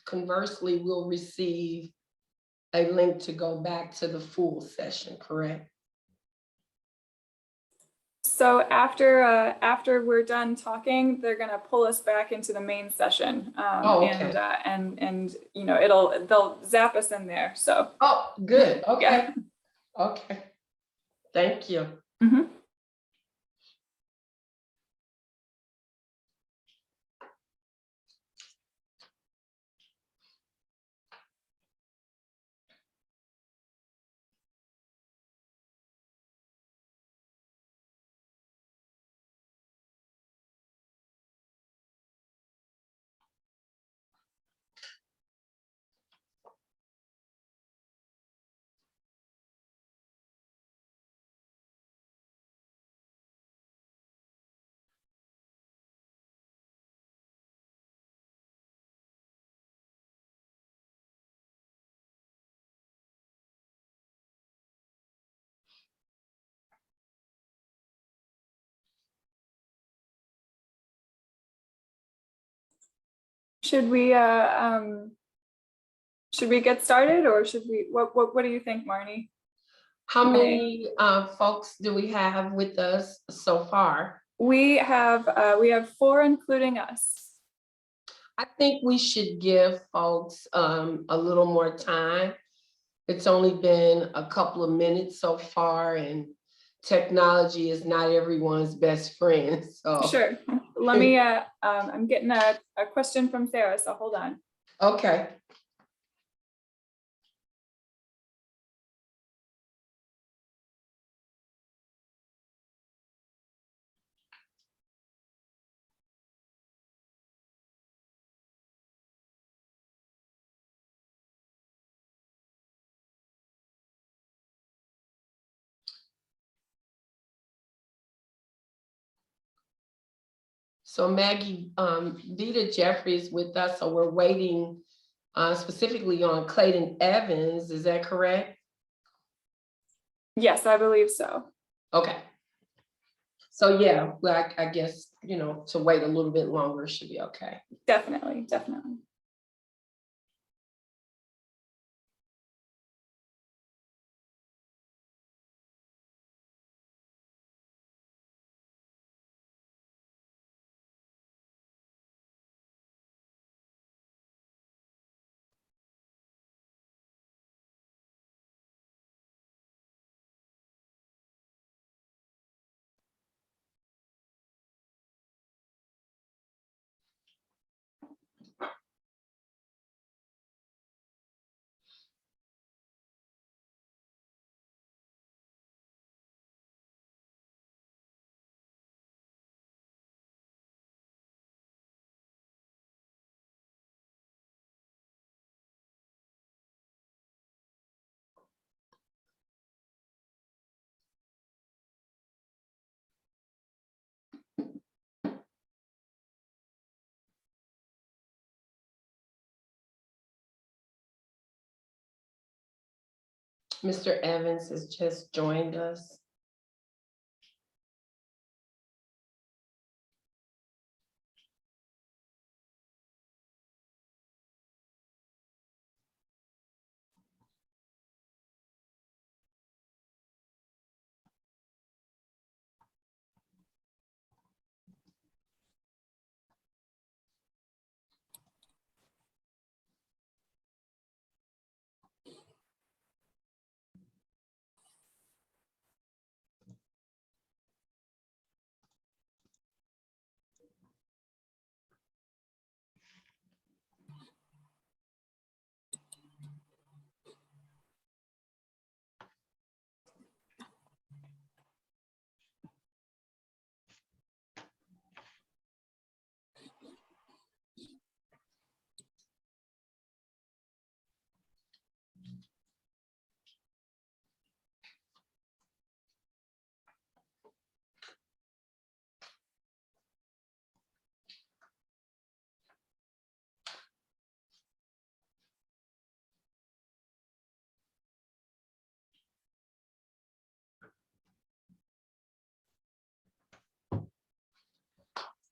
conversely, we'll receive a link to go back to the full session, correct? So after we're done talking, they're gonna pull us back into the main session, Okay. and you know they'll zap us in there. So. Oh, good. Okay. Yeah. Okay. Thank you. Mm-hmm. Should we get started, or should we? What do you think, Marnée? How many folks do we have with us so far? We have 4, including us. I think we should give folks a little more time. It's only been a couple of minutes so far, and technology is not everyone's best friend. So Sure. Let me. I'm getting a question from Sarah, so hold on. okay. So Maggie, Vita Jeffrey is with us, so we're waiting specifically on Clayton Evans. Is that correct? Yes, I believe so. Okay. So yeah, well, I guess, you know, to wait a little bit longer should be okay. Definitely, definitely. Mr. Evans has just joined us.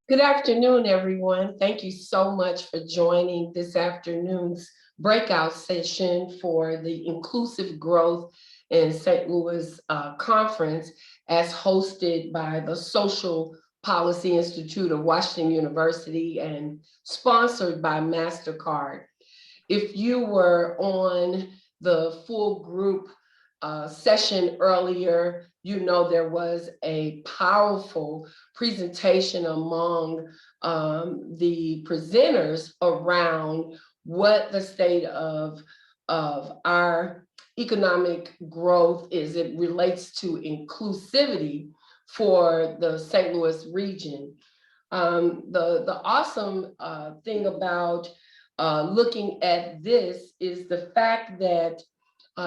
Good afternoon, everyone. Thank you so much for joining this afternoon's breakout session for the Inclusive Growth in St. Louis conference as hosted by the Social Policy Institute of Washington University and sponsored by MasterCard. If you were on the full group session earlier, you know there was a powerful presentation among the presenters around what the state of our economic growth is. It relates to inclusivity for the St. Louis region. The awesome thing about looking at this is the fact that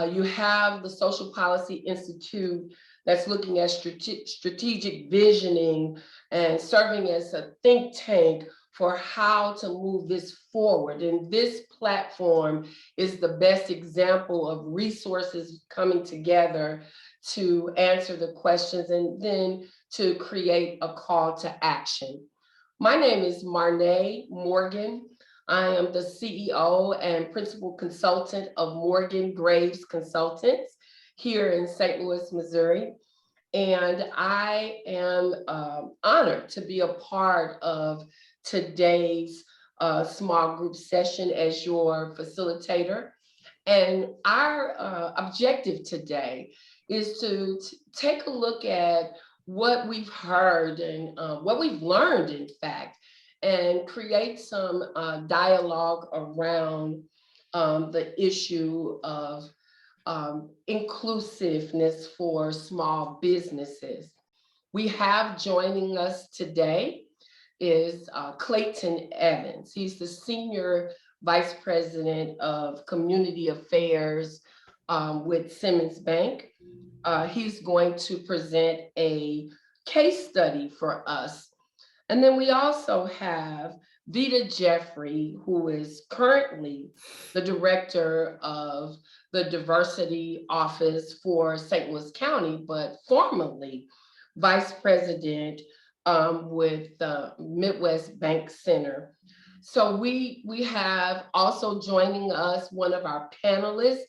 you have the Social Policy Institute that's looking at strategic visioning and serving as a think tank for how to move this forward. And this platform is the best example of resources coming together to answer the questions and then to create a call to action. My name is Marnée Morgan. I am the CEO and principal consultant of Morgan Graves Consultants here in St. Louis, Missouri. And I am honored to be a part of today's small group session as your facilitator. And our objective today is to take a look at what we've heard and what we've learned, in fact, and create some dialogue around the issue of inclusiveness for small businesses. We have joining us today is Clayton Evans. He's the Senior Vice President of Community Affairs with Simmons Bank. He's going to present a case study for us. And then we also have Vita Jeffrey, who is currently the director of the Diversity Office for St. Louis County, but formerly vice president with the Midwest Bank Center. So we have also joining us one of our panelists,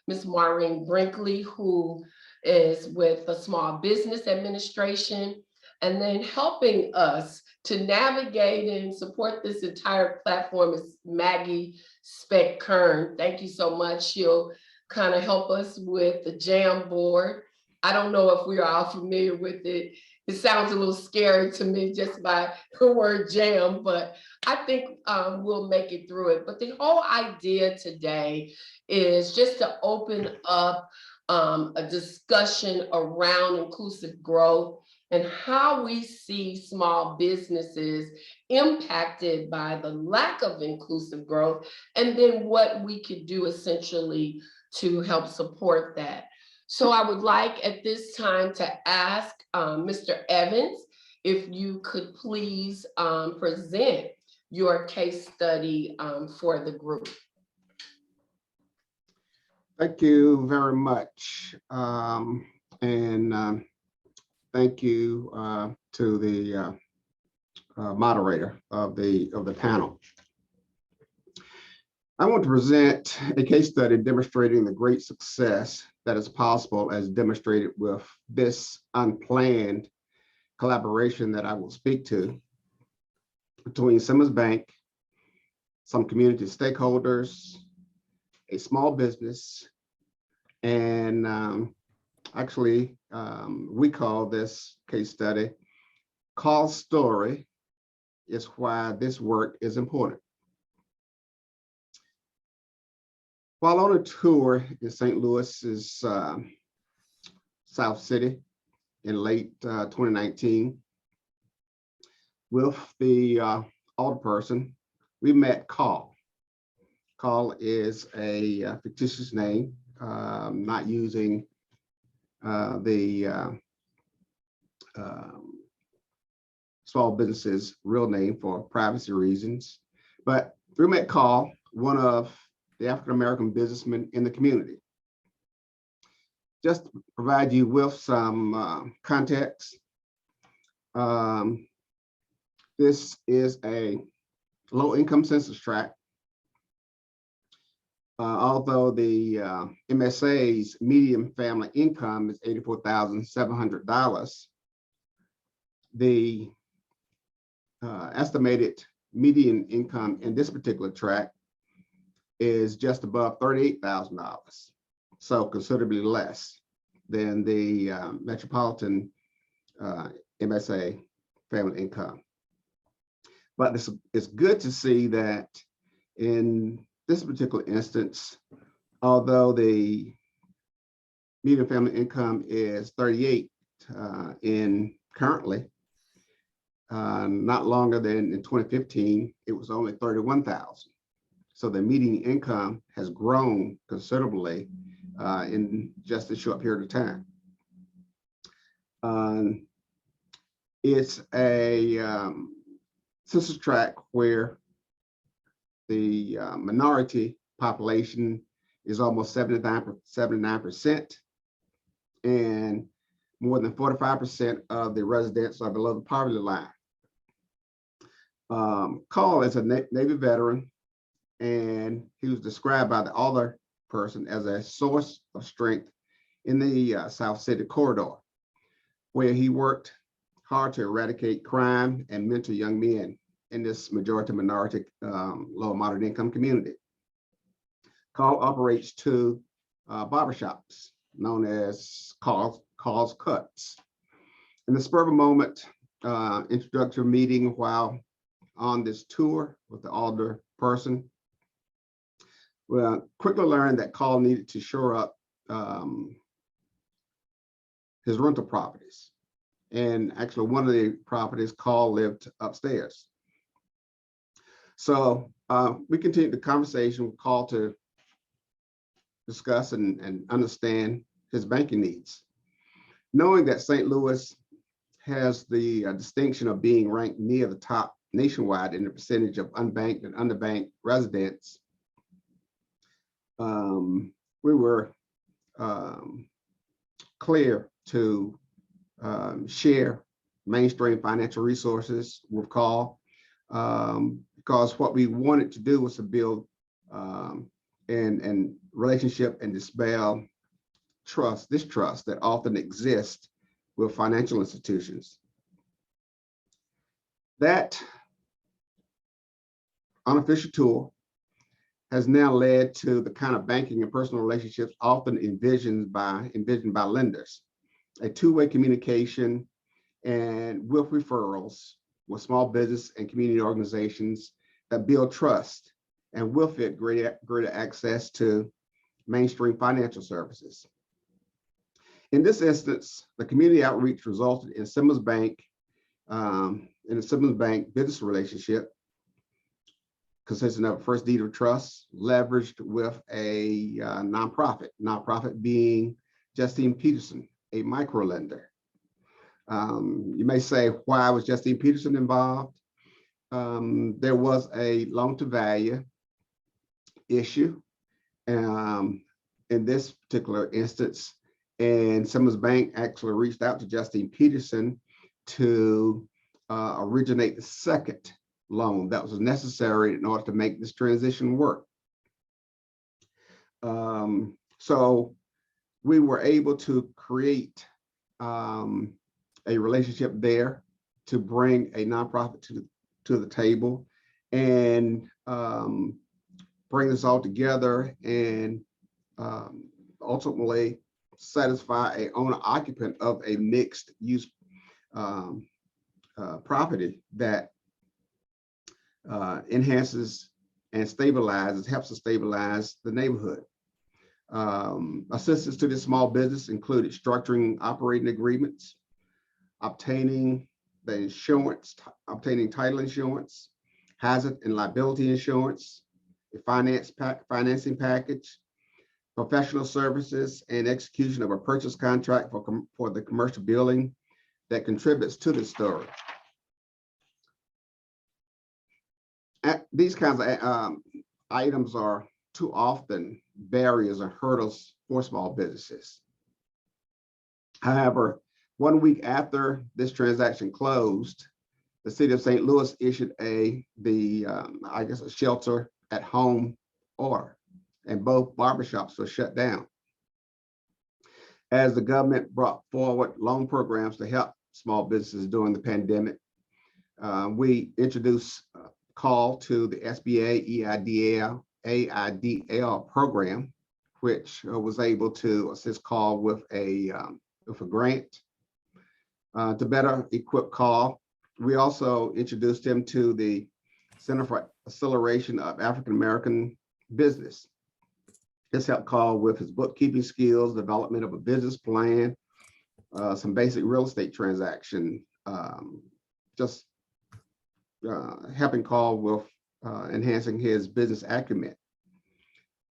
Ms. Maureen Brinkley, who is with the Small Business Administration, and then helping us to navigate and support this entire platform is Maggie Speck-Kern. Thank you so much. She'll kind of help us with the jam board. I don't know if we're all familiar with it. It sounds a little scary to me just by the word jam, but I think we'll make it through it. But the whole idea today is just to open up a discussion around inclusive growth and how we see small businesses impacted by the lack of inclusive growth, and then what we could do essentially to help support that. So I would like at this time to ask Mr. Evans, if you could please present your case study for the group. Thank you very much. Thank you to the moderator of the panel. I want to present a case study demonstrating the great success that is possible as demonstrated with this unplanned collaboration that I will speak to between Simmons Bank, some community stakeholders, a small business, and we call this case study "Call Story is Why This Work is Important." While on a tour in St. Louis's South City in late 2019 with the alderperson, we met Call. Call is a fictitious name, not using the small business's real name for privacy reasons. But we met Call, one of the African-American businessmen in the community. Just to provide you with some context, This is a low-income census tract. Although the MSA's median family income is $84,700, the estimated median income in this particular tract is just above $38,000, so considerably less than the metropolitan MSA family income. But it's good to see that in this particular instance, although the median family income is 38 in currently, not longer than in 2015, it was only 31,000. So the median income has grown considerably in just a short period of time. It's a census tract where the minority population is almost 79%, and more than 45% of the residents are below the poverty line. Carl is a Navy veteran, and he was described by the other person as a source of strength in the South City corridor, where he worked hard to eradicate crime and mentor young men in this majority minority low and moderate income community. Carl operates two barbershops known as Carl's Cuts. In the spur of a moment introductory meeting while on this tour with the older person, we quickly learned that Carl needed to shore up his rental properties. And actually one of the properties, Carl lived upstairs. So we continued the conversation with Carl to discuss and understand his banking needs. Knowing that St. Louis has the distinction of being ranked near the top nationwide in the percentage of unbanked and underbanked residents, we were clear to share mainstream financial resources with Carl, because what we wanted to do was to build and relationship and dispel distrust that often exists with financial institutions. That unofficial tour has now led to the kind of banking and personal relationships often envisioned by lenders, a two-way communication and with referrals with small business and community organizations that build trust and will fit greater access to mainstream financial services. In this instance, the community outreach resulted in Simmons Bank, in a Simmons Bank business relationship consisting of a first deed of trust leveraged with a nonprofit being Justine Peterson, a micro lender. You may say, why was Justine Peterson involved? There was a loan to value issue in this particular instance, and Simmons Bank actually reached out to Justine Peterson to originate the second loan that was necessary in order to make this transition work. So we were able to create a relationship there to bring a nonprofit to the table and bring this all together and ultimately satisfy a owner occupant of a mixed use property that enhances and helps to stabilize the neighborhood. Assistance to this small business included structuring operating agreements, obtaining the insurance, obtaining title insurance, hazard and liability insurance, a financing package, professional services, and execution of a purchase contract for the commercial building that contributes to this story. These kinds of items are too often barriers or hurdles for small businesses. However, 1 week after this transaction closed, the city of St. Louis issued I guess a shelter at home order, and both barbershops were shut down. As the government brought forward loan programs to help small businesses during the pandemic, we introduced a call to the SBA EIDL program, which was able to assist call with a grant to better equip call. We also introduced him to the Center for Acceleration of African American Business. This helped call with his bookkeeping skills, development of a business plan, some basic real estate transaction, just helping Carl with enhancing his business acumen.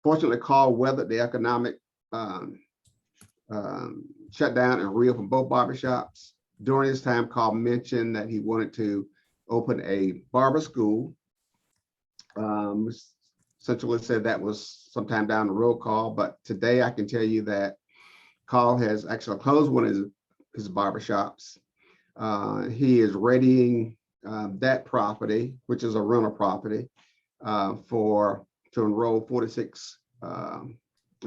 Fortunately, Carl weathered the economic shutdown and reopened both barbershops. During this time, Carl mentioned that he wanted to open a barber school. Essentially said that was sometime down the road, Carl, but today I can tell you that Carl has actually closed one of his barbershops. He is readying that property, which is a rental property, to enroll 46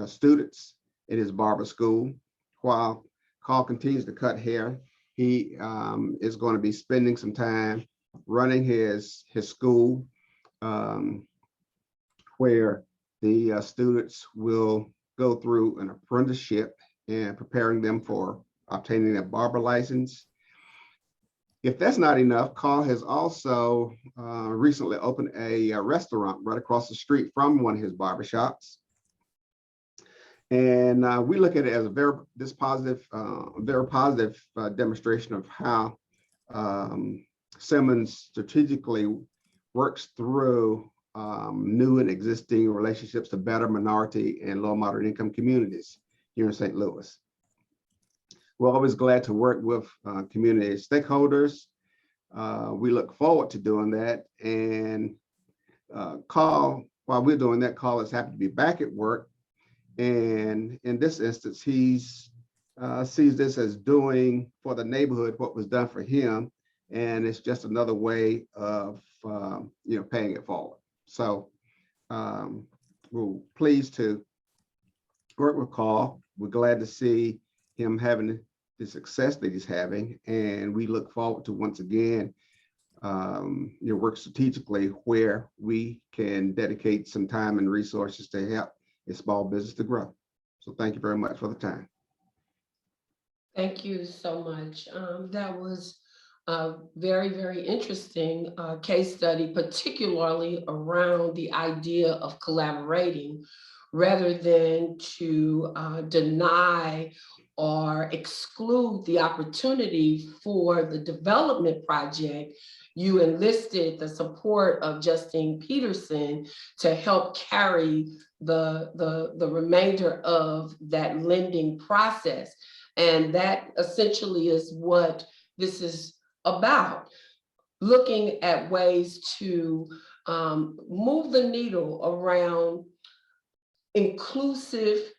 students in his barber school. While Carl continues to cut hair, he is going to be spending some time running his school, where the students will go through an apprenticeship and preparing them for obtaining a barber license. If that's not enough, Carl has also recently opened a restaurant right across the street from one of his barbershops. And we look at it as a very positive demonstration of how Simmons strategically works through new and existing relationships to better minority and low moderate income communities here in St. Louis. We're always glad to work with community stakeholders. We look forward to doing that. And Carl, while we're doing that, Carl is happy to be back at work. And in this instance, he's sees this as doing for the neighborhood what was done for him. And it's just another way of paying it forward. So we're pleased to work with Carl. We're glad to see him having the success that he's having, and we look forward to once again work strategically where we can dedicate some time and resources to help a small business to grow. So thank you very much for the time. Thank you so much. That was a very, very interesting case study, particularly around the idea of collaborating rather than to deny or exclude the opportunity for the development project. You enlisted the support of Justine Peterson to help carry the remainder of that lending process. And that essentially is what this is about, looking at ways to move the needle around inclusive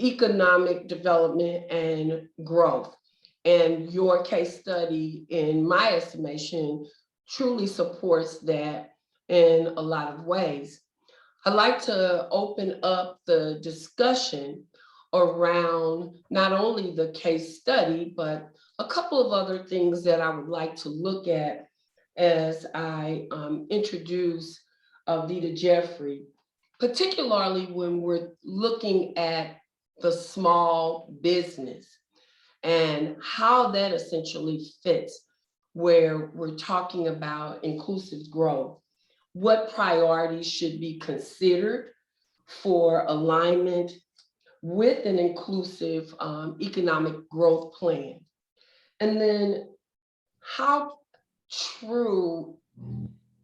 economic development and growth. And your case study, in my estimation, truly supports that in a lot of ways. I'd like to open up the discussion around not only the case study, but a couple of other things that I would like to look at as I introduce Vita Jeffrey, particularly when we're looking at the small business and how that essentially fits where we're talking about inclusive growth. What priorities should be considered for alignment with an inclusive economic growth plan? And then how true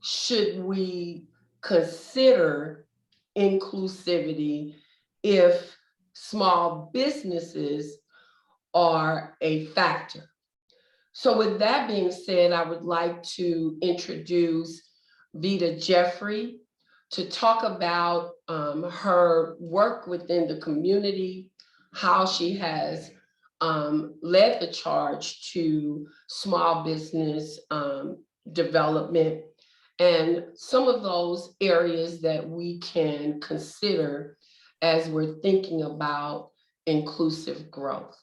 should we consider inclusivity if small businesses are a factor? So with that being said, I would like to introduce Vita Jeffrey to talk about her work within the community, how she has led the charge to small business development, and some of those areas that we can consider as we're thinking about inclusive growth.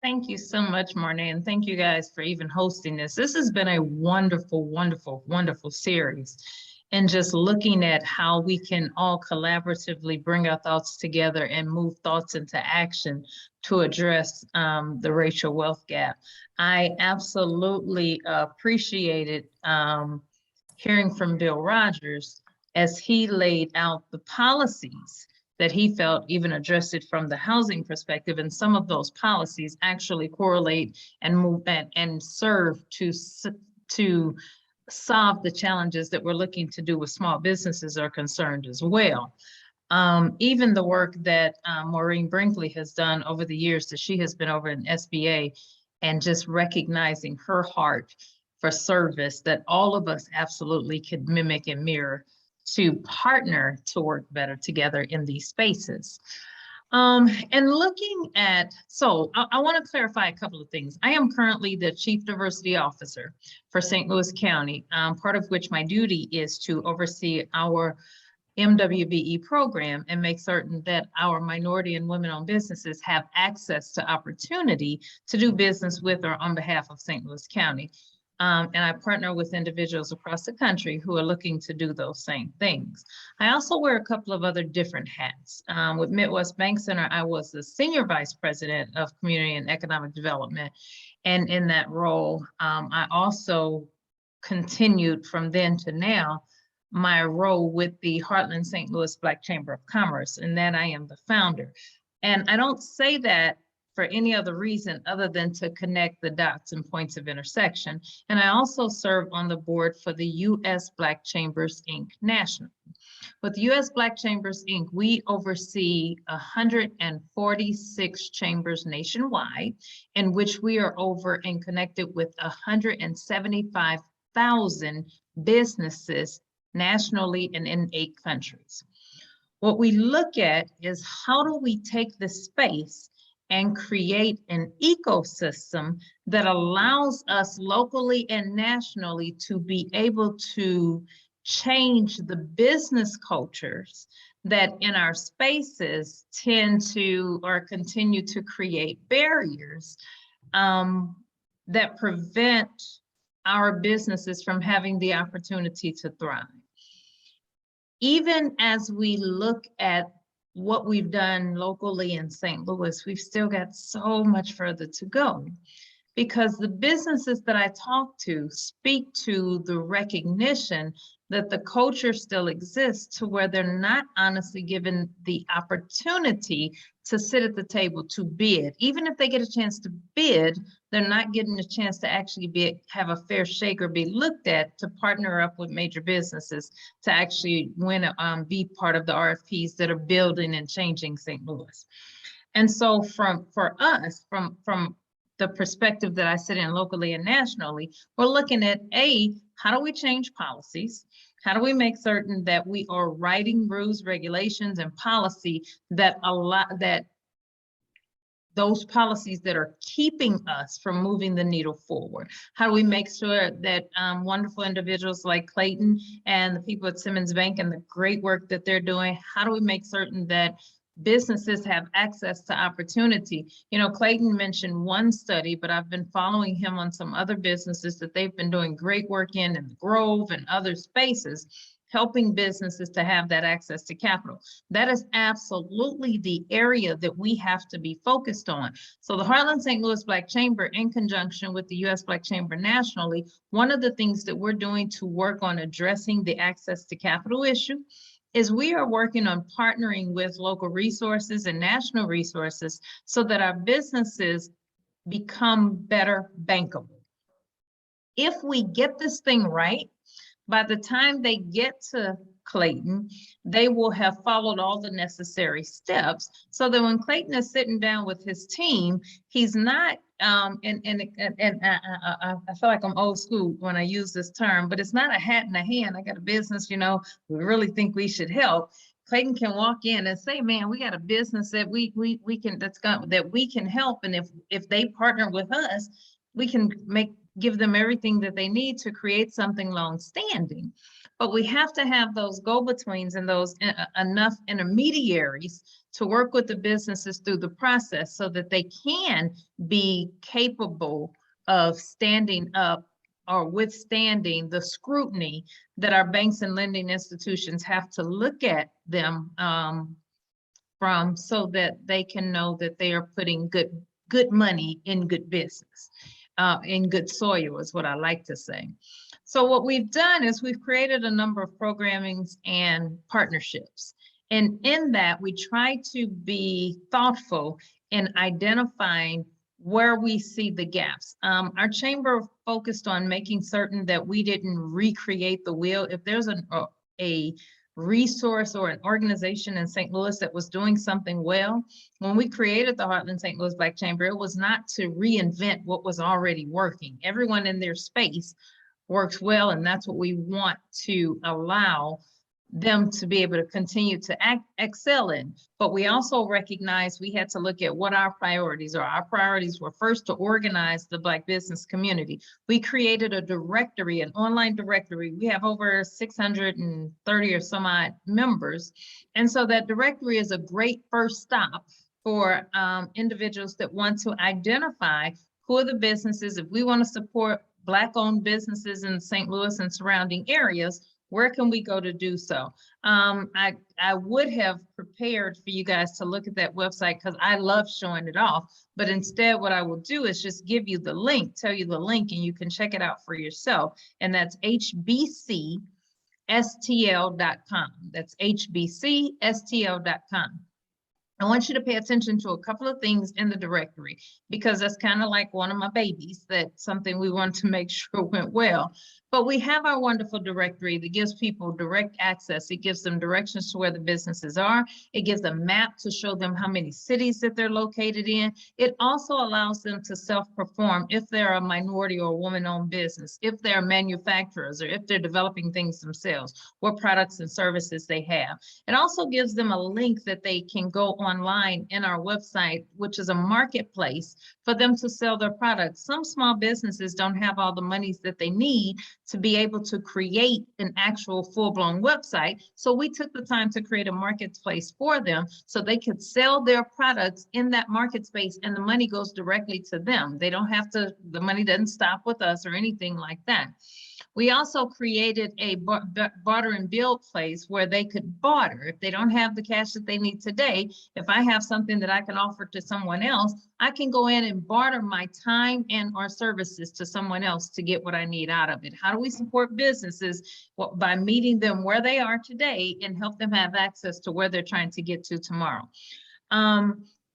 Thank you so much, Marnée, and thank you guys for even hosting this. This has been a wonderful, wonderful, wonderful series. And just looking at how we can all collaboratively bring our thoughts together and move thoughts into action to address the racial wealth gap. I absolutely appreciated hearing from Bill Rogers as he laid out the policies that he felt even addressed it from the housing perspective, and some of those policies actually correlate and move and serve to solve the challenges that we're looking to do with small businesses are concerned as well. Even the work that Maureen Brinkley has done over the years that she has been over in SBA, and just recognizing her heart for service that all of us absolutely could mimic and mirror to partner to work better together in these spaces. And looking at, so I want to clarify a couple of things. I am currently the Chief Diversity Officer for St. Louis County, part of which my duty is to oversee our MWBE program and make certain that our minority and women-owned businesses have access to opportunity to do business with or on behalf of St. Louis County. And I partner with individuals across the country who are looking to do those same things. I also wear a couple of other different hats. With Midwest Bank Center, I was the Senior Vice President of Community and Economic Development. And in that role, I also continued from then to now my role with the Heartland St. Louis Black Chamber of Commerce, and that I am the founder. And I don't say that for any other reason other than to connect the dots and points of intersection. And I also serve on the board for the U.S. Black Chambers, Inc. National. With U.S. Black Chambers, Inc., we oversee 146 chambers nationwide, in which we are over and connected with 175,000 businesses nationally and in 8 countries. What we look at is how do we take the space and create an ecosystem that allows us locally and nationally to be able to change the business cultures that in our spaces tend to or continue to create barriers that prevent our businesses from having the opportunity to thrive. Even as we look at what we've done locally in St. Louis, we've still got so much further to go, because the businesses that I talk to speak to the recognition that the culture still exists to where they're not honestly given the opportunity to sit at the table to bid. Even if they get a chance to bid, they're not getting a chance to actually have a fair shake or be looked at to partner up with major businesses to actually win, be part of the RFPs that are building and changing St. Louis. And so for us, from the perspective that I sit in locally and nationally, we're looking at how do we change policies? How do we make certain that we are writing rules, regulations, and policy that allow that those policies that are keeping us from moving the needle forward? How do we make sure that wonderful individuals like Clayton and the people at Simmons Bank and the great work that they're doing, how do we make certain that businesses have access to opportunity? You know, Clayton mentioned one study, but I've been following him on some other businesses that they've been doing great work in the Grove and other spaces, helping businesses to have that access to capital. That is absolutely the area that we have to be focused on. So the Heartland St. Louis Black Chamber, in conjunction with the U.S. Black Chamber nationally, one of the things that we're doing to work on addressing the access to capital issue is we are working on partnering with local resources and national resources so that our businesses become better bankable. If we get this thing right, by the time they get to Clayton, they will have followed all the necessary steps so that when Clayton is sitting down with his team, he's not, I feel like I'm old school when I use this term, but it's not a hat in a hand. I got a business, you know, we really think we should help. Clayton can walk in and say, man, we got a business that we can help. And if they partner with us, we can make give them everything that they need to create something long-standing. But we have to have those go-betweens and those enough intermediaries to work with the businesses through the process so that they can be capable of standing up or withstanding the scrutiny that our banks and lending institutions have to look at them from, so that they can know that they are putting good money in good business, in good soil is what I like to say. So what we've done is we've created a number of programmings and partnerships. And in that, we try to be thoughtful in identifying where we see the gaps. Our chamber focused on making certain that we didn't recreate the wheel. If there's a resource or an organization in St. Louis that was doing something well, when we created the Heartland St. Louis Black Chamber, it was not to reinvent what was already working. Everyone in their space works well, and that's what we want to allow them to be able to continue to excel in. But we also recognize we had to look at what our priorities are. Our priorities were first to organize the Black business community. We created a directory, an online directory. We have over 630 or some odd members. And so that directory is a great first stop for individuals that want to identify who are the businesses. If we want to support Black-owned businesses in St. Louis and surrounding areas, where can we go to do so? I would have prepared for you guys to look at that website because I love showing it off, but instead what I will do is just give you the link, tell you the link, and you can check it out for yourself. And that's hbcstl.com. That's hbcstl.com. I want you to pay attention to a couple of things in the directory, because that's kind of like one of my babies, that's something we want to make sure went well. But we have our wonderful directory that gives people direct access. It gives them directions to where the businesses are. It gives a map to show them how many cities that they're located in. It also allows them to self-perform if they're a minority or woman-owned business, if they're manufacturers, or if they're developing things themselves, what products and services they have. It also gives them a link that they can go online in our website, which is a marketplace for them to sell their products. Some small businesses don't have all the monies that they need to be able to create an actual full-blown website. So we took the time to create a marketplace for them so they could sell their products in that market space, and the money goes directly to them. They don't have to, the money doesn't stop with us or anything like that. We also created a barter and build place where they could barter. If they don't have the cash that they need today, if I have something that I can offer to someone else, I can go in and barter my time and or services to someone else to get what I need out of it. How do we support businesses? Well, by meeting them where they are today and help them have access to where they're trying to get to tomorrow.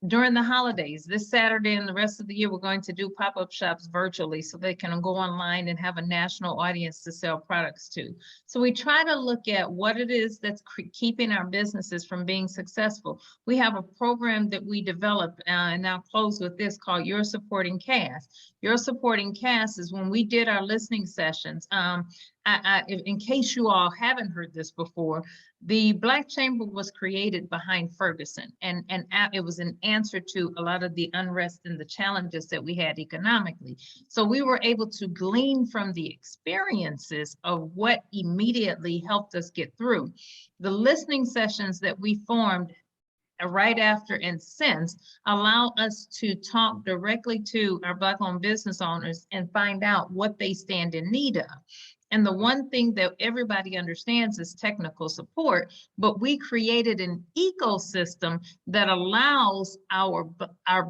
During the holidays, this Saturday and the rest of the year, we're going to do pop-up shops virtually so they can go online and have a national audience to sell products to. So we try to look at what it is that's keeping our businesses from being successful. We have a program that we developed, and I'll close with this, called Your Supporting Cast. Your Supporting Cast is when we did our listening sessions. In case you all haven't heard this before, the Black Chamber was created behind Ferguson, and it was an answer to a lot of the unrest and the challenges that we had economically. So we were able to glean from the experiences of what immediately helped us get through. The listening sessions that we formed right after and since allow us to talk directly to our Black-owned business owners and find out what they stand in need of. And the one thing that everybody understands is technical support, but we created an ecosystem that allows our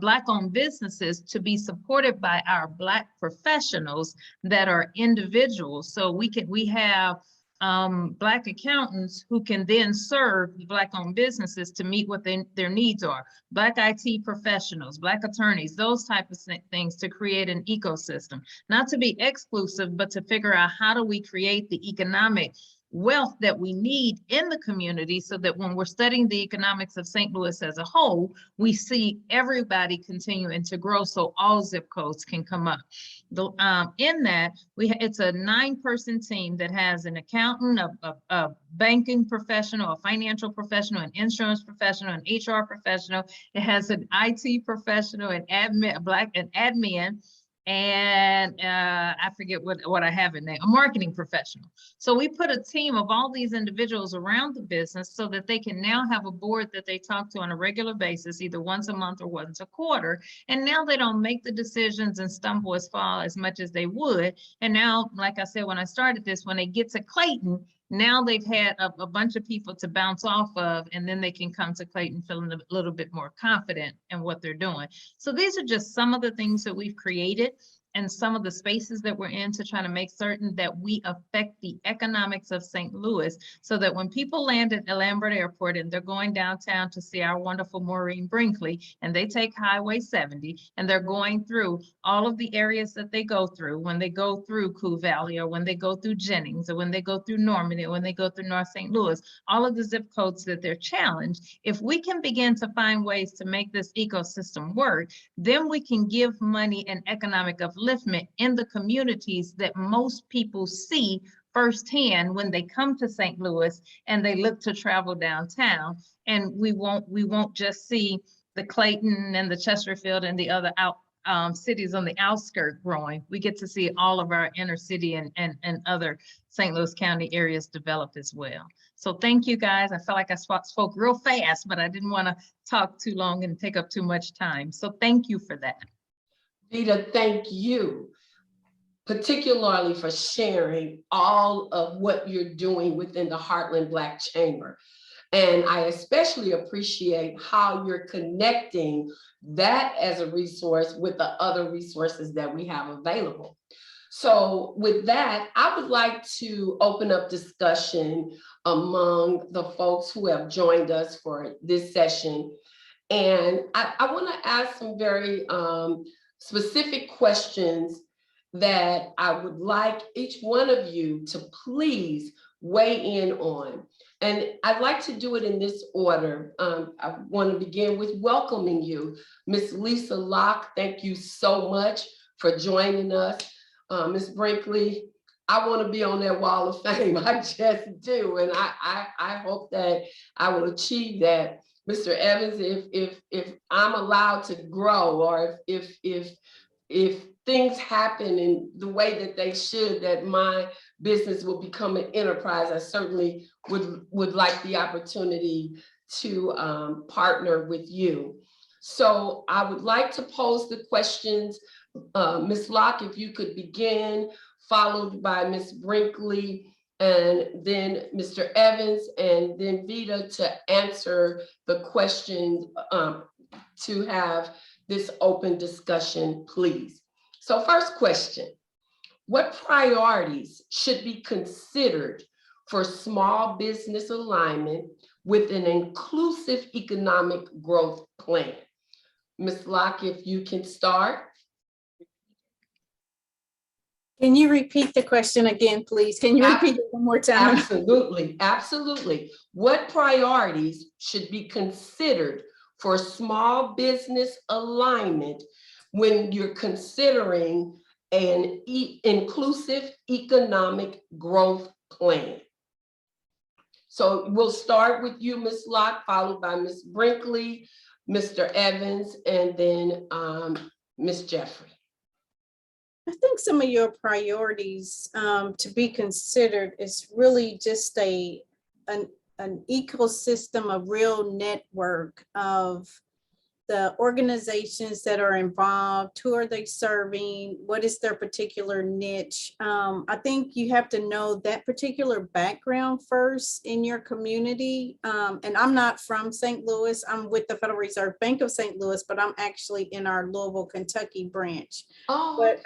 Black-owned businesses to be supported by our Black professionals that are individuals. So we have Black accountants who can then serve the Black-owned businesses to meet what their needs are. Black IT professionals, Black attorneys, those type of things, to create an ecosystem. Not to be exclusive, but to figure out how do we create the economic wealth that we need in the community so that when we're studying the economics of St. Louis as a whole, we see everybody continuing to grow so all zip codes can come up. In that, it's a 9-person team that has an accountant, a banking professional, a financial professional, an insurance professional, an HR professional. It has an IT professional, an admin, an admin, and I forget what I have in there, a marketing professional. So we put a team of all these individuals around the business so that they can now have a board that they talk to on a regular basis, either once a month or once a quarter. And now they don't make the decisions and stumble as far as much as they would. And now, like I said, when I started this, when they get to Clayton, now they've had a bunch of people to bounce off of, and then they can come to Clayton feeling a little bit more confident in what they're doing. So these are just some of the things that we've created and some of the spaces that we're in to try to make certain that we affect the economics of St. Louis, so that when people land at the Lambert Airport and they're going downtown to see our wonderful Maureen Brinkley, and they take Highway 70 and they're going through all of the areas that they go through, when they go through Coo Valley, or when they go through Jennings, or when they go through Normandy, or when they go through North St. Louis, all of the zip codes that they're challenged, if we can begin to find ways to make this ecosystem work, then we can give money and economic upliftment in the communities that most people see firsthand when they come to St. Louis and they look to travel downtown. And we won't just see the Clayton and the Chesterfield and the other cities on the outskirts growing. We get to see all of our inner city and other St. Louis County areas develop as well. So thank you, guys. I felt like I spoke real fast, but I didn't want to talk too long and take up too much time. So thank you for that. Vita, thank you, particularly for sharing all of what you're doing within the Heartland Black Chamber. And I especially appreciate how you're connecting that as a resource with the other resources that we have available. So with that, I would like to open up discussion among the folks who have joined us for this session. And I want to ask some very specific questions that I would like each one of you to please weigh in on. And I'd like to do it in this order. I want to begin with welcoming you. Ms. Lisa Locke, thank you so much for joining us. Ms. Brinkley, I want to be on that wall of fame. I just do. And I hope that I will achieve that. Mr. Evans, if I'm allowed to grow, or if things happen in the way that they should, that my business will become an enterprise, I certainly would like the opportunity to partner with you. So I would like to pose the questions. Ms. Locke, if you could begin, followed by Ms. Brinkley, and then Mr. Evans, and then Vita to answer the questions, to have this open discussion, please. So first question, what priorities should be considered for small business alignment with an inclusive economic growth plan? Ms. Locke, if you can start. Can you repeat the question again, please? Can you repeat it one more time? Absolutely, absolutely. What priorities should be considered for small business alignment when you're considering an inclusive economic growth plan? So we'll start with you, Ms. Locke, followed by Ms. Brinkley, Mr. Evans, and then Ms. Jeffrey. I think some of your priorities to be considered is really just an ecosystem, a real network of the organizations that are involved. Who are they serving? What is their particular niche? I think you have to know that particular background first in your community. And I'm not from St. Louis. I'm with the Federal Reserve Bank of St. Louis, but I'm actually in our Louisville, Kentucky branch. Oh.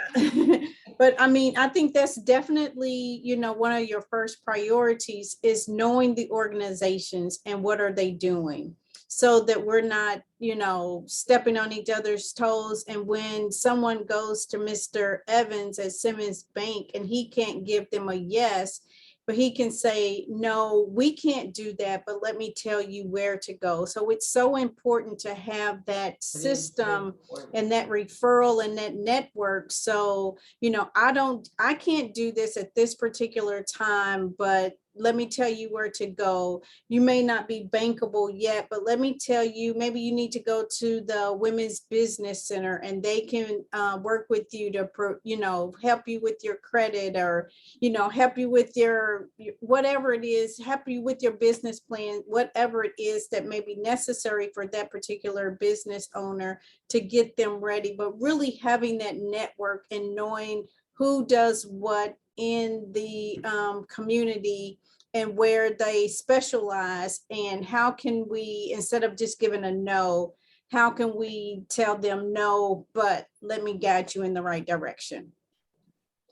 But I mean, I think that's definitely, you know, one of your first priorities is knowing the organizations and what are they doing, so that we're not, you know, stepping on each other's toes. And when someone goes to Mr. Evans at Simmons Bank and he can't give them a yes, but he can say, no, we can't do that, but let me tell you where to go. So it's so important to have that system and that referral and that network. So, you know, I can't do this at this particular time, but let me tell you where to go. You may not be bankable yet, but let me tell you, maybe you need to go to the Women's Business Center and they can work with you to, help you with your credit, or, help you with your, whatever it is, help you with your business plan, whatever it is that may be necessary for that particular business owner to get them ready. But really having that network and knowing who does what in the community and where they specialize, and how can we, instead of just giving a no, how can we tell them no, but let me guide you in the right direction.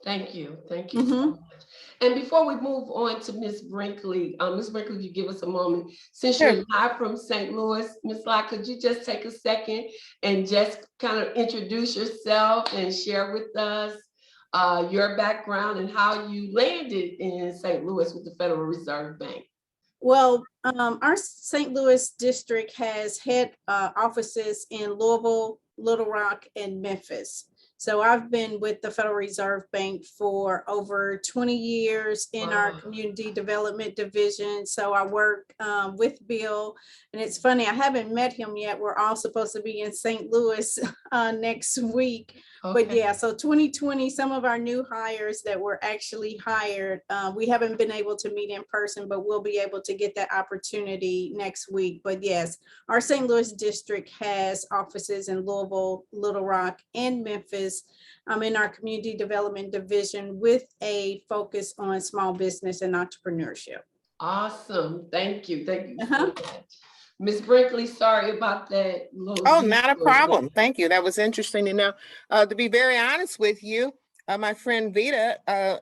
Thank you. Thank you so much. And before we move on to Ms. Brinkley, Ms. Brinkley, you give us a moment. Since you're live from St. Louis, Ms. Locke, could you just take a second and just kind of introduce yourself and share with us your background and how you landed in St. Louis with the Federal Reserve Bank? Well, our St. Louis district has head offices in Louisville, Little Rock, and Memphis. So I've been with the Federal Reserve Bank for over 20 years in our community development division. So I work with Bill, and it's funny, I haven't met him yet. We're all supposed to be in St. Louis next week. Okay. But yeah, so 2020, some of our new hires that were actually hired, we haven't been able to meet in person, but we'll be able to get that opportunity next week. But yes, our St. Louis district has offices in Louisville, Little Rock, and Memphis. I'm in our community development division with a focus on small business and entrepreneurship. Awesome. Thank you. Thank you so much. Ms. Brinkley, sorry about that. Oh, not a problem. Thank you. That was interesting to know. To be very honest with you, my friend Vita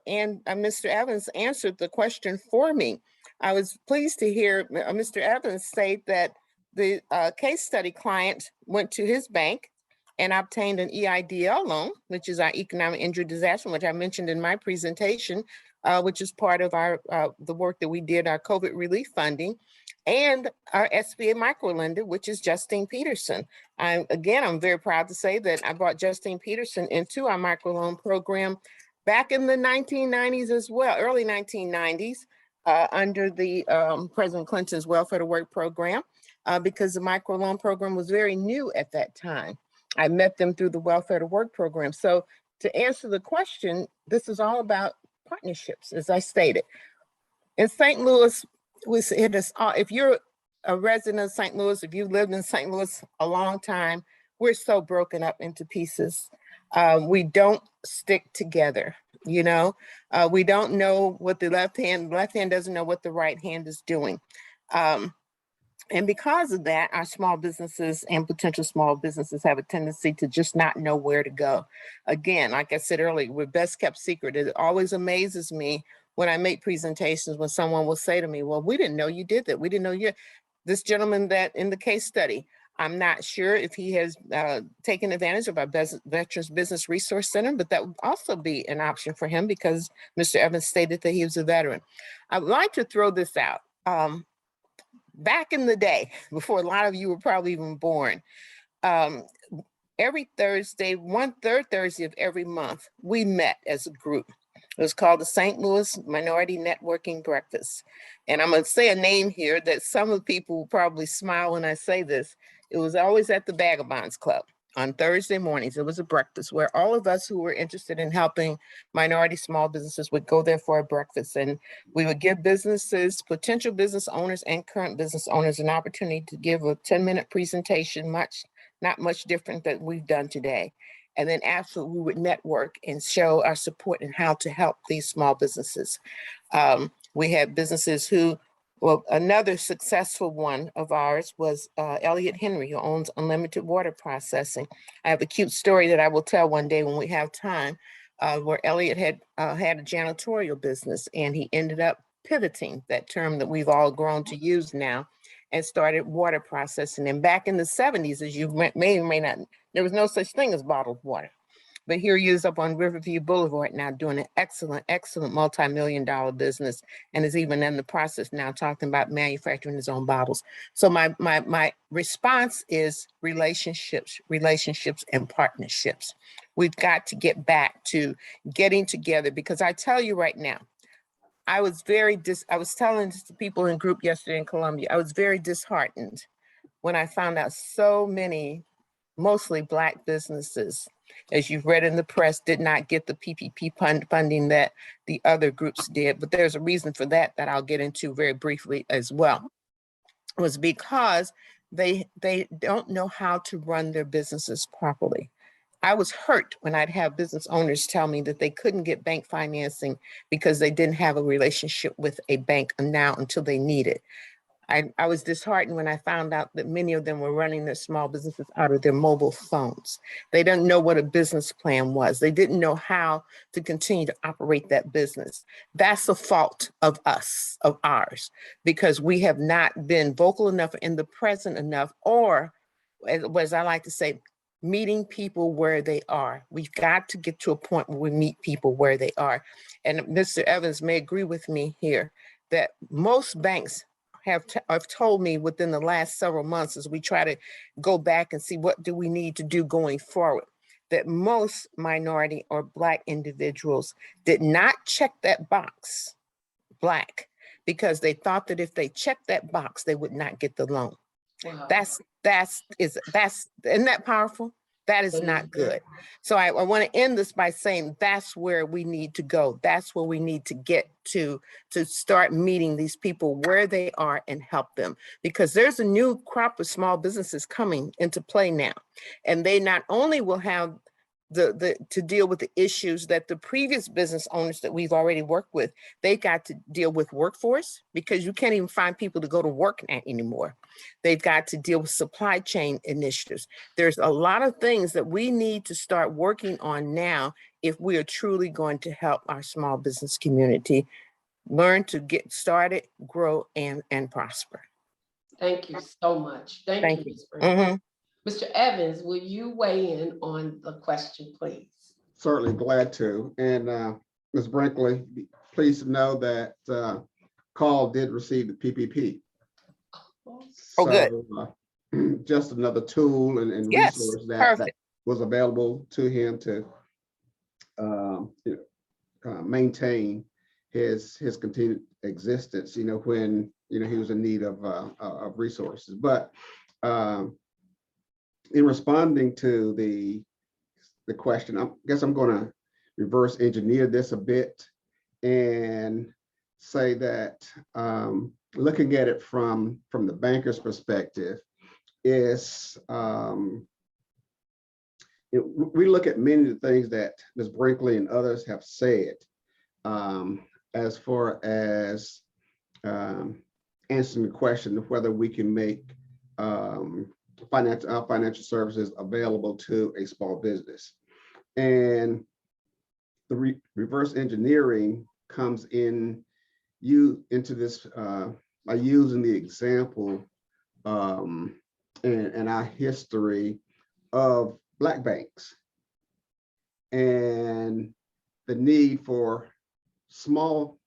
and Mr. Evans answered the question for me. I was pleased to hear Mr. Evans state that the case study client went to his bank and obtained an EIDL loan, which is our economic injury disaster, which I mentioned in my presentation, which is part of our the work that we did, our COVID relief funding, and our SBA microlender, which is Justine Peterson. I'm very proud to say that I brought Justine Peterson into our microloan program back in the 1990s as well, early 1990s, under the President Clinton's Welfare to Work program, because the microloan program was very new at that time. I met them through the Welfare to Work program. So to answer the question, this is all about partnerships, as I stated. In St. Louis, if you're a resident of St. Louis, if you've lived in St. Louis a long time, we're so broken up into pieces. We don't stick together, we don't know what the left hand doesn't know what the right hand is doing. And because of that, our small businesses and potential small businesses have a tendency to just not know where to go. Again, like I said earlier, we're best kept secret. It always amazes me when I make presentations when someone will say to me, well, we didn't know you did that. We didn't know this gentleman that in the case study, I'm not sure if he has taken advantage of our Veterans Business Resource Center, but that would also be an option for him because Mr. Evans stated that he was a veteran. I would like to throw this out. Back in the day, before a lot of you were probably even born, every Thursday, third Thursday of every month, we met as a group. It was called the St. Louis Minority Networking Breakfast. And I'm going to say a name here that some of the people will probably smile when I say this. It was always at the Vagabonds Club. On Thursday mornings, it was a breakfast where all of us who were interested in helping minority small businesses would go there for a breakfast. And we would give businesses, potential business owners and current business owners an opportunity to give a 10-minute presentation, not much different than we've done today. And then after we would network and show our support in how to help these small businesses. We had businesses who, well, another successful one of ours was Elliot Henry, who owns Unlimited Water Processing. I have a cute story that I will tell one day when we have time, where Elliot had a janitorial business and he ended up pivoting, that term that we've all grown to use now, and started water processing. And back in the 70s, as you may or may not, there was no such thing as bottled water. But here he is up on Riverview Boulevard now doing an excellent, excellent multi-million-dollar business, and is even in the process now talking about manufacturing his own bottles. So my response is relationships, and partnerships. We've got to get back to getting together, because I tell you right now, I was telling the people in group yesterday in Columbia, I was very disheartened when I found out so many, mostly Black businesses, as you've read in the press, did not get the PPP funding that the other groups did. But there's a reason for that I'll get into very briefly as well. It was because they don't know how to run their businesses properly. I was hurt when I'd have business owners tell me that they couldn't get bank financing because they didn't have a relationship with a bank now until they need it. I was disheartened when I found out that many of them were running their small businesses out of their mobile phones. They didn't know what a business plan was. They didn't know how to continue to operate that business. That's a fault of us, of ours, because we have not been vocal enough in the present enough, or as I like to say, meeting people where they are. We've got to get to a point where we meet people where they are. And Mr. Evans may agree with me here that most banks have told me within the last several months, as we try to go back and see what do we need to do going forward, that most minority or Black individuals did not check that box, Black, because they thought that if they checked that box, they would not get the loan. Wow. Isn't that powerful? That is not good. So I want to end this by saying that's where we need to go. That's where we need to get to start meeting these people where they are and help them, because there's a new crop of small businesses coming into play now. And they not only will have to deal with the issues that the previous business owners that we've already worked with, they got to deal with workforce, because you can't even find people to go to work anymore. They've got to deal with supply chain initiatives. There's a lot of things that we need to start working on now if we are truly going to help our small business community learn to get started, grow, and prosper. Thank you so much. Thank you, Ms. Brinkley. Mr. Evans, will you weigh in on the question, please? Certainly, glad to. And Ms. Brinkley, please know that Call did receive the PPP. Oh, good. Just another tool and resource that was available to him to maintain his continued existence, when he was in need of resources. But in responding to the question, I guess I'm going to reverse engineer this a bit and say that looking at it from the banker's perspective is we look at many of the things that Ms. Brinkley and others have said as far as answering the question of whether we can make financial services available to a small business. And the reverse engineering comes into this by using the example and our history of Black banks and the need for small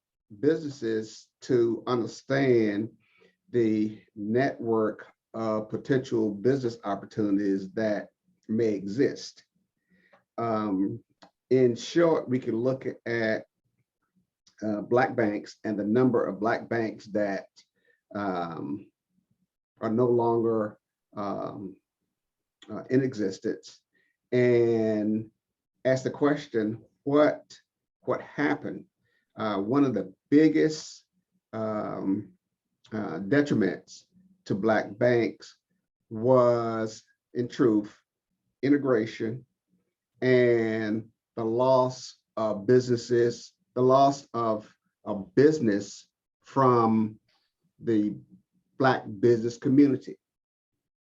businesses to understand the network of potential business opportunities that may exist. In short, we can look at Black banks and the number of Black banks that are no longer in existence, and ask the question, what happened? One of the biggest detriments to Black banks was, in truth, integration and the loss of businesses, the loss of a business from the Black business community.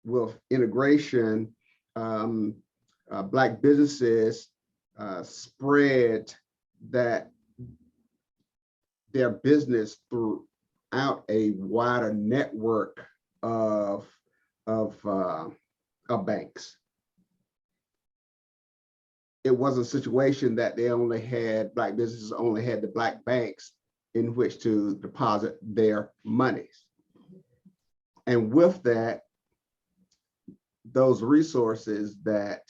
With integration, Black businesses spread their business throughout a wider network of banks. It was a situation that Black businesses only had the Black banks in which to deposit their monies. And with that, those resources that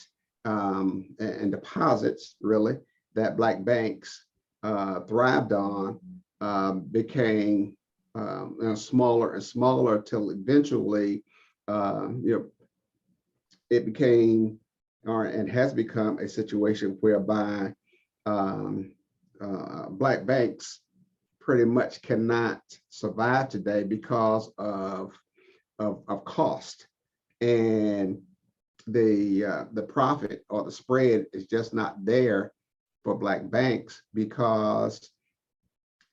and deposits really that Black banks thrived on became smaller and smaller till eventually, it became and has become a situation whereby Black banks pretty much cannot survive today because of cost, and the profit or the spread is just not there for Black banks because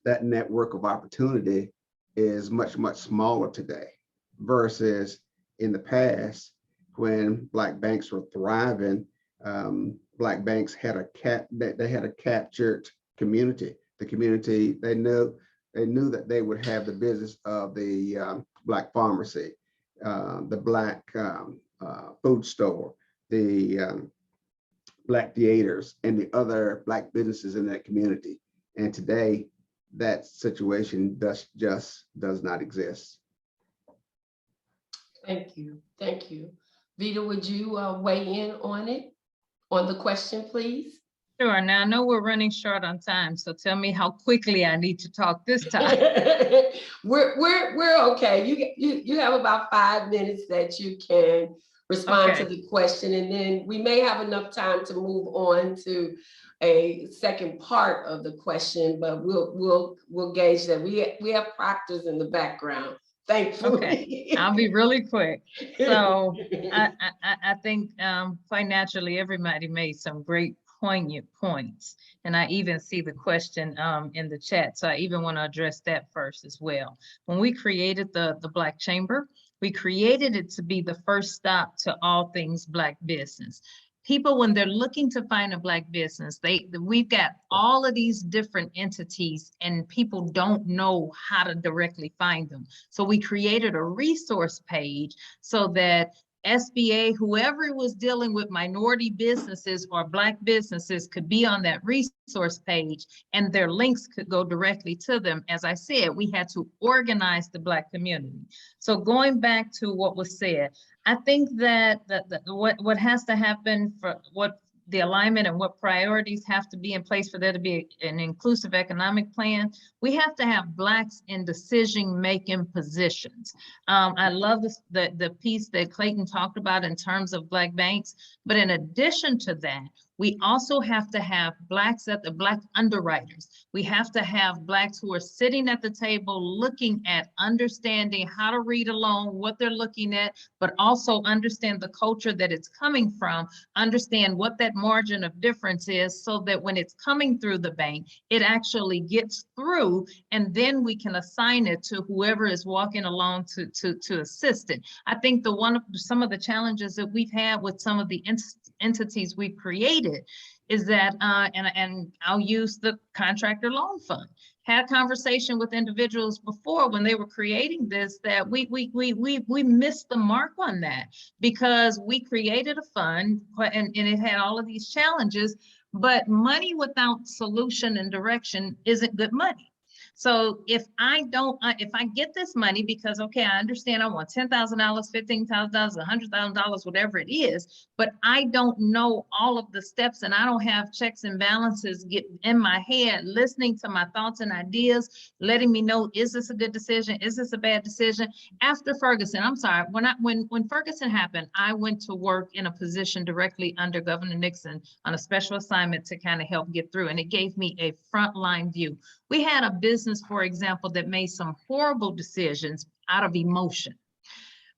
that network of opportunity is much, much smaller today versus in the past when Black banks were thriving. Black banks had they had a captured community. The community, they knew that they would have the business of the Black pharmacy, the Black food store, the Black theaters, and the other Black businesses in that community. And today, that situation does not exist. Thank you. Thank you. Vita, would you weigh in on the question, please? Sure. Now, I know we're running short on time, so tell me how quickly I need to talk this time. we're okay. You have about 5 minutes that you can respond to the question, and then we may have enough time to move on to a second part of the question, but we'll gauge that. We have proctors in the background, thankfully. Okay, I'll be really quick. So I think quite naturally everybody made some great poignant points, and I even see the question in the chat, so I even want to address that first as well. When we created the Black Chamber, we created it to be the first stop to all things Black business. People, when they're looking to find a Black business, we've got all of these different entities and people don't know how to directly find them. So we created a resource page so that SBA, whoever was dealing with minority businesses or Black businesses could be on that resource page and their links could go directly to them. As I said, we had to organize the Black community. So going back to what was said, I think that what has to happen for what the alignment and what priorities have to be in place for there to be an inclusive economic plan, we have to have Blacks in decision-making positions. I love the piece that Clayton talked about in terms of Black banks, but in addition to that, we also have to have Blacks at the Black underwriters. We have to have Blacks who are sitting at the table looking at understanding how to read a loan, what they're looking at, but also understand the culture that it's coming from, understand what that margin of difference is so that when it's coming through the bank, it actually gets through, and then we can assign it to whoever is walking along to assist it. I think some of the challenges that we've had with some of the entities we've created is that, and I'll use the contractor loan fund. Had a conversation with individuals before when they were creating this that we missed the mark on that because we created a fund and it had all of these challenges, but money without solution and direction isn't good money. So if I get this money because, okay, I understand I want $10,000, $15,000, $100,000, whatever it is, but I don't know all of the steps and I don't have checks and balances get in my head, listening to my thoughts and ideas, letting me know, is this a good decision? Is this a bad decision? After Ferguson, I'm sorry, when Ferguson happened, I went to work in a position directly under Governor Nixon on a special assignment to kind of help get through, and it gave me a frontline view. We had a business, for example, that made some horrible decisions out of emotion.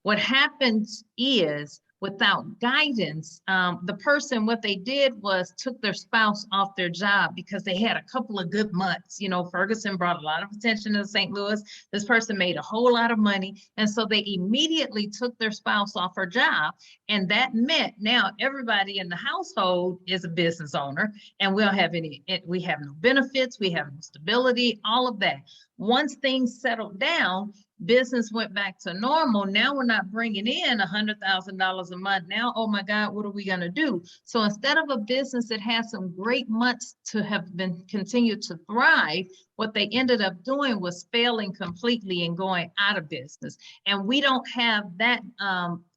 What happens is, without guidance, the person, what they did was took their spouse off their job because they had a couple of good months. You know, Ferguson brought a lot of attention to St. Louis. This person made a whole lot of money. And so they immediately took their spouse off her job. And that meant now everybody in the household is a business owner and we have no benefits, we have no stability, all of that. Once things settled down, business went back to normal. Now we're not bringing in $100,000 a month. Now, oh my God, what are we going to do? So instead of a business that has some great months to have been continued to thrive, what they ended up doing was failing completely and going out of business. And we don't have that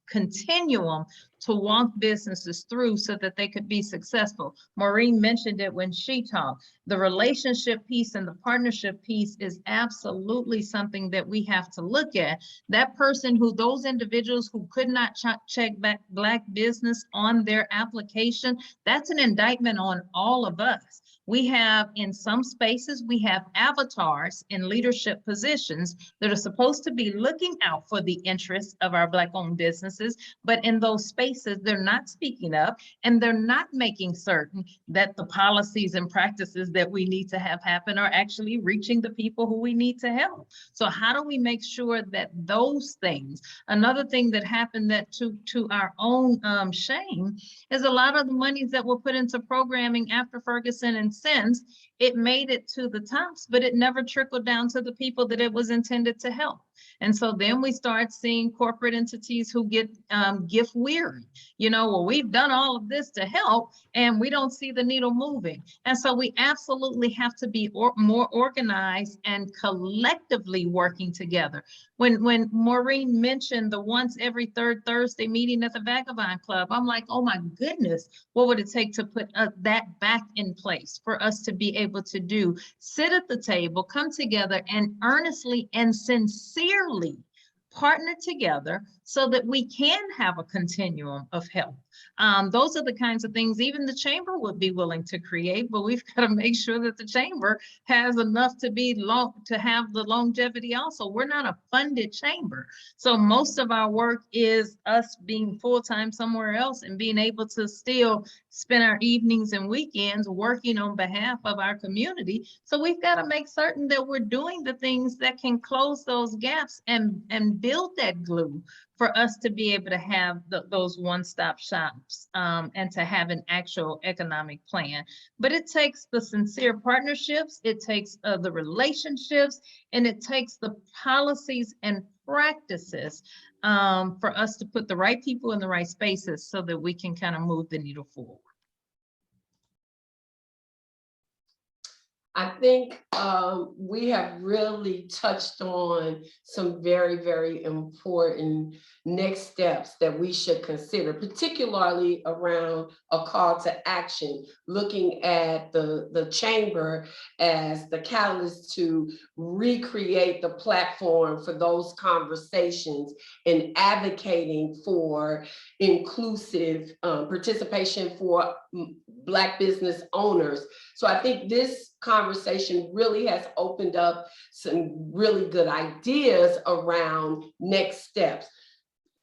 continuum to walk businesses through so that they could be successful. Maureen mentioned it when she talked. The relationship piece and the partnership piece is absolutely something that we have to look at. That person those individuals who could not check back Black business on their application, that's an indictment on all of us. We have, in some spaces, we have avatars in leadership positions that are supposed to be looking out for the interests of our Black-owned businesses, but in those spaces, they're not speaking up and they're not making certain that the policies and practices that we need to have happen are actually reaching the people who we need to help. So how do we make sure that those things, another thing that happened that to our own shame is a lot of the monies that were put into programming after Ferguson and Sims, it made it to the tops, but it never trickled down to the people that it was intended to help. And so then we start seeing corporate entities who get gift weary. Well, we've done all of this to help and we don't see the needle moving. And so we absolutely have to be more organized and collectively working together. When Maureen mentioned the once every third Thursday meeting at the Vagabond Club, I'm like, oh my goodness, what would it take to put that back in place for us to be able to sit at the table, come together and earnestly and sincerely partner together so that we can have a continuum of help. Those are the kinds of things even the chamber would be willing to create, but we've got to make sure that the chamber has enough to have the longevity also. We're not a funded chamber. So most of our work is us being full-time somewhere else and being able to still spend our evenings and weekends working on behalf of our community. So we've got to make certain that we're doing the things that can close those gaps and build that glue for us to be able to have those one-stop shops and to have an actual economic plan. But it takes the sincere partnerships, it takes the relationships, and it takes the policies and practices for us to put the right people in the right spaces so that we can kind of move the needle forward. I think we have really touched on some very, very important next steps that we should consider, particularly around a call to action, looking at the chamber as the catalyst to recreate the platform for those conversations and advocating for inclusive participation for Black business owners. So I think this conversation really has opened up some really good ideas around next steps,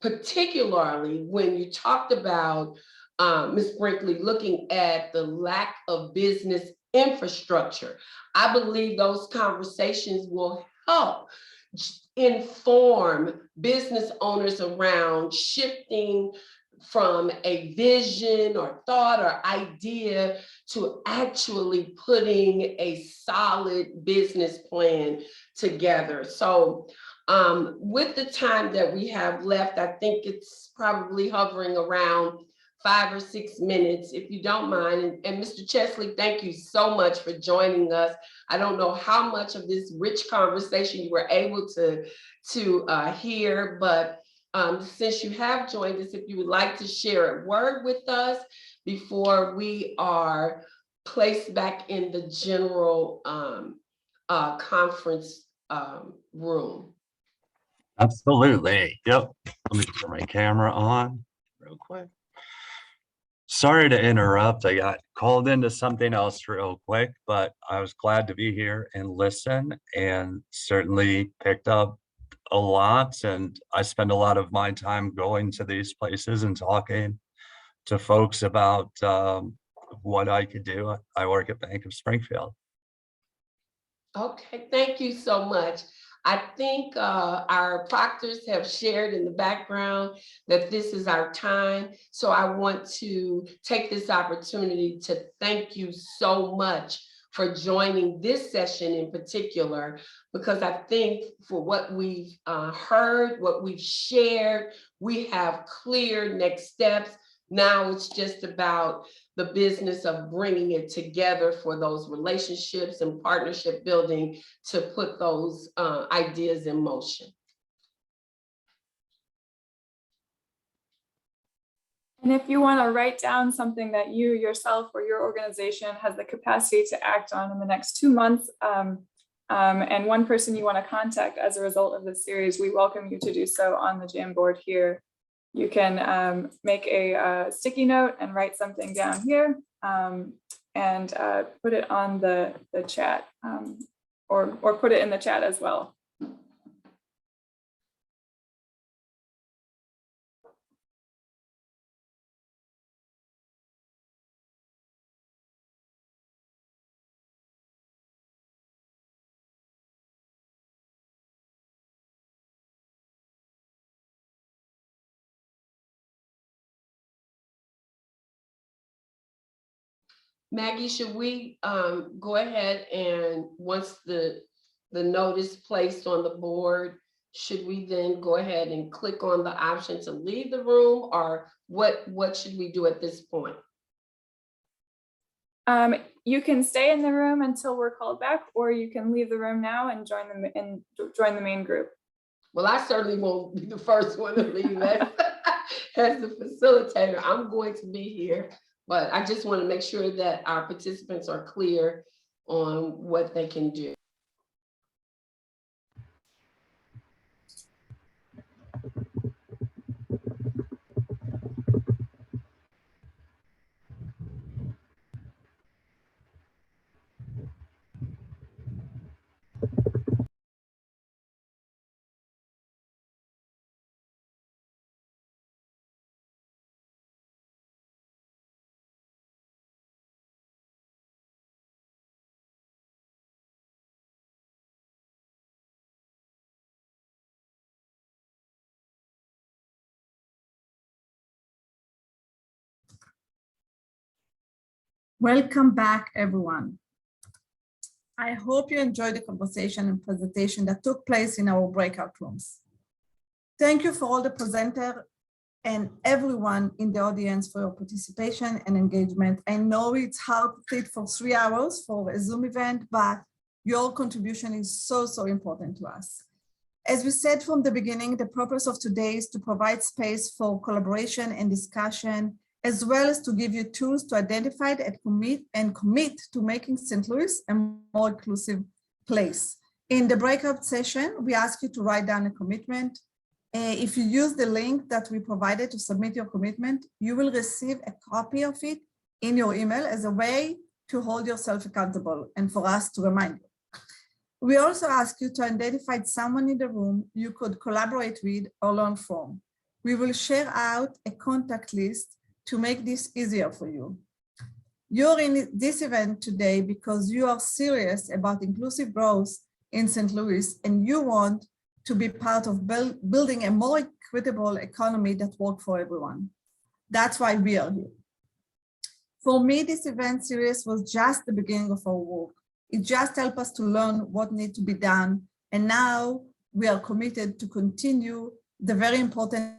particularly when you talked about, Ms. Brinkley, looking at the lack of business infrastructure. I believe those conversations will help inform business owners around shifting from a vision or thought or idea to actually putting a solid business plan together. So with the time that we have left, I think it's probably hovering around 5 or 6 minutes, if you don't mind. And Mr. Chesley, thank you so much for joining us. I don't know how much of this rich conversation you were able to hear, but since you have joined us, if you would like to share a word with us before we are placed back in the general conference room. Absolutely. Yep. Let me turn my camera on real quick. Sorry to interrupt. I got called into something else real quick, but I was glad to be here and listen, and certainly picked up a lot. And I spend a lot of my time going to these places and talking to folks about what I could do. I work at Bank of Springfield. Okay, thank you so much. I think our proctors have shared in the background that this is our time. So I want to take this opportunity to thank you so much for joining this session in particular, because I think for what we've heard, what we've shared, we have clear next steps. Now it's just about the business of bringing it together for those relationships and partnership building to put those ideas in motion. And if you want to write down something that you yourself or your organization has the capacity to act on in the next 2 months, and one person you want to contact as a result of this series, we welcome you to do so on the Jamboard here. You can make a sticky note and write something down here and put it on the chat or put it in the chat as well. Maggie, should we go ahead and once the note is placed on the board, should we then go ahead and click on the option to leave the room, or what should we do at this point? You can stay in the room until we're called back, or you can leave the room now and join the main group. Well, I certainly won't be the first one to leave as the facilitator. I'm going to be here, but I just want to make sure that our participants are clear on what they can do. Welcome back, everyone. I hope you enjoyed the conversation and presentation that took place in our breakout rooms. Thank you for all the presenters and everyone in the audience for your participation and engagement. I know it's hard to sit for 3 hours for a Zoom event, but your contribution is so important to us. As we said from the beginning, the purpose of today is to provide space for collaboration and discussion, as well as to give you tools to identify and commit to making St. Louis a more inclusive place. In the breakout session, we ask you to write down a commitment. If you use the link that we provided to submit your commitment, you will receive a copy of it in your email as a way to hold yourself accountable and for us to remind you. We also ask you to identify someone in the room you could collaborate with or learn from. We will share out a contact list to make this easier for you. You're in this event today because you are serious about inclusive growth in St. Louis and you want to be part of building a more equitable economy that works for everyone. That's why we are here. For me, this event series was just the beginning of our work. It just helped us to learn what needs to be done. And now we are committed to continue the very important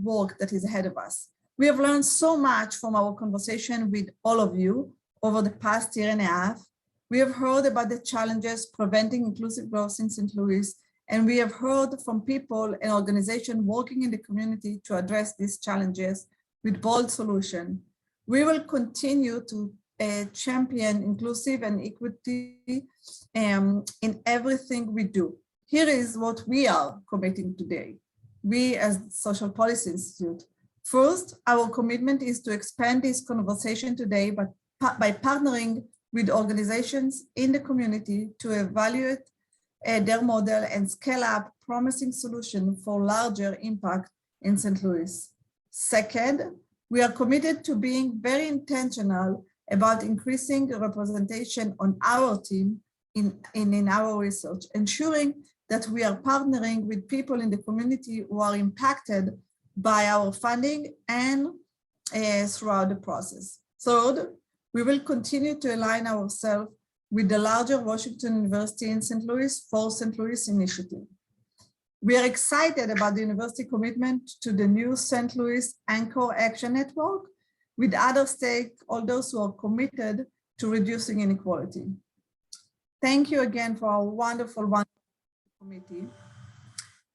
work that is ahead of us. We have learned so much from our conversation with all of you over the past year and a half. We have heard about the challenges preventing inclusive growth in St. Louis, and we have heard from people and organizations working in the community to address these challenges with bold solutions. We will continue to champion inclusive and equity in everything we do. Here is what we are committing today. We as Social Policy Institute. First, our commitment is to expand this conversation today by partnering with organizations in the community to evaluate their model and scale up promising solutions for larger impact in St. Louis. Second, we are committed to being very intentional about increasing the representation on our team in our research, ensuring that we are partnering with people in the community who are impacted by our funding and throughout the process. Third, we will continue to align ourselves with the larger Washington University in St. Louis for St. Louis initiative. We are excited about the university commitment to the new St. Louis Anchor Action Network with other stakeholders who are committed to reducing inequality. Thank you again for our wonderful committee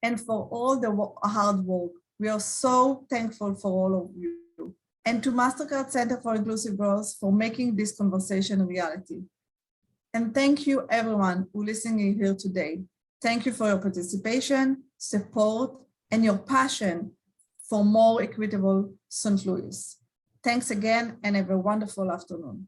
and for all the hard work. We are so thankful for all of you. and to MasterCard Center for Inclusive Growth for making this conversation a reality. And thank you everyone who listening here today. Thank you for your participation, support, and your passion for more equitable St. Louis. Thanks again and have a wonderful afternoon.